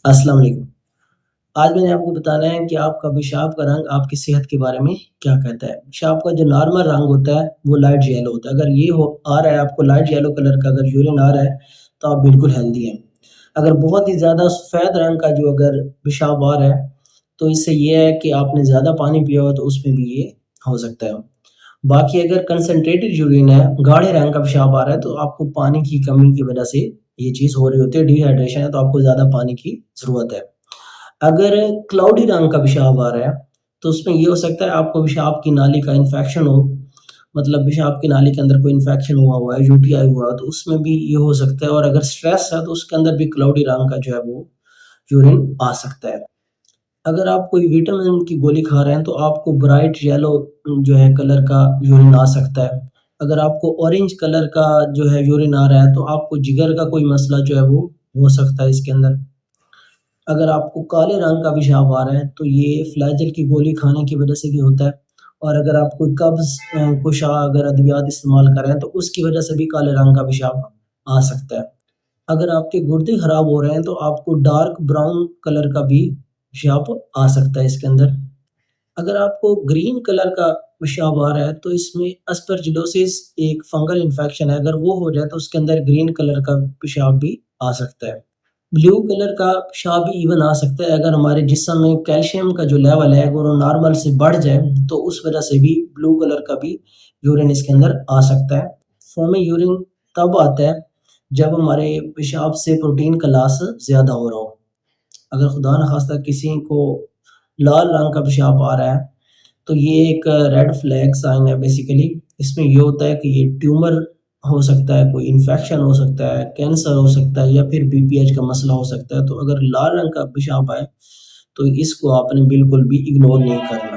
السلام علیکم۔ آج میں نے آپ کو بتانا ہے کہ آپ کا پیشاب کا رنگ آپ کی صحت کے بارے میں کیا کہتا ہے۔ پیشاب کا جو نارمل رنگ ہوتا ہے وہ لائٹ یلو ہوتا ہے۔ اگر آ رہا ہے آپ کو لائٹ یلو کلر کا اگر یورین آ رہا ہے تو آپ بالکل ہیلدی ہیں۔ اگر بہت ہی زیادہ سفید رنگ کا جو اگر پیشاب آ رہا ہے تو اس سے یہ ہے کہ آپ نے زیادہ پانی پیا ہو تو اس میں بھی یہ ہو سکتا ہے۔ باقی اگر کنسنٹریٹڈ یورین ہے، گاڑھے رنگ کا پیشاب آ رہا ہے تو آپ کو پانی کی کمی کی وجہ سے یہ چیز ہو رہی ہوتی ہے، ڈی ہائیڈریشن ہے تو آپ کو زیادہ پانی کی ضرورت ہے۔ اگر کلاؤڈی رنگ کا پیشاب آ رہا ہے تو اس میں یہ ہو سکتا ہے آپ کو پیشاب کی نالی کا انفیکشن ہو، مطلب پیشاب کی نالی کے اندر کوئی انفیکشن ہوا ہے، یو ٹی آئی ہوا ہے تو اس میں بھی یہ ہو سکتا ہے، اور اگر سٹریس ہے تو اس کے اندر بھی کلاؤڈی رنگ کا جو ہے وہ یورین آ سکتا ہے۔ اگر آپ کوئی وٹامن کی گولی کھا رہے ہیں تو آپ کو برائٹ یلو جو ہے کلر کا یورین آ سکتا ہے۔ اگر آپ کو اورنج کلر کا جو ہے یورین آ رہا ہے تو آپ کو جگر کا کوئی مسئلہ جو ہے وہ ہو سکتا ہے اس کے اندر۔ اگر آپ کو کالے رنگ کا پیشاب آ رہا ہے تو یہ فلیجل کی گولی کھانے کی وجہ سے بھی ہوتا ہے، اور اگر آپ کوئی قبض کشا اگر ادویات استعمال کر رہے ہیں تو اس کی وجہ سے بھی کالے رنگ کا پیشاب آ سکتا ہے۔ اگر آپ کے گردے خراب ہو رہے ہیں تو آپ کو ڈارک براؤن کلر کا بھی پیشاب آ سکتا ہے اس کے اندر۔ اگر آپ کو گرین کلر کا پیشاب آ رہا ہے تو اس میں اسپرجلوسس ایک فنگل انفیکشن ہے، اگر وہ ہو جائے تو اس کے اندر گرین کلر کا پیشاب بھی آ سکتا ہے۔ بلیو کلر کا پیشاب بھی ایون آ سکتا ہے اگر ہمارے جسم میں کیلشیم کا جو لیول ہے اگر وہ نارمل سے بڑھ جائے تو اس وجہ سے بھی بلیو کلر کا بھی یورین اس کے اندر آ سکتا ہے۔ فومی یورین تب آتا ہے جب ہمارے پیشاب سے پروٹین کا لاس زیادہ ہو رہا ہو۔ اگر خدا نخواستہ کسی کو لال رنگ کا پیشاب آ رہا ہے تو یہ ایک ریڈ فلیگ سائن ہے بیسیکلی۔ اس میں یہ ہوتا ہے کہ یہ ٹیومر ہو سکتا ہے، کوئی انفیکشن ہو سکتا ہے، کینسر ہو سکتا ہے، یا پھر بی پی ایچ کا مسئلہ ہو سکتا ہے۔ تو اگر لال رنگ کا پیشاب آئے تو اس کو آپ نے بالکل بھی اگنور نہیں کرنا۔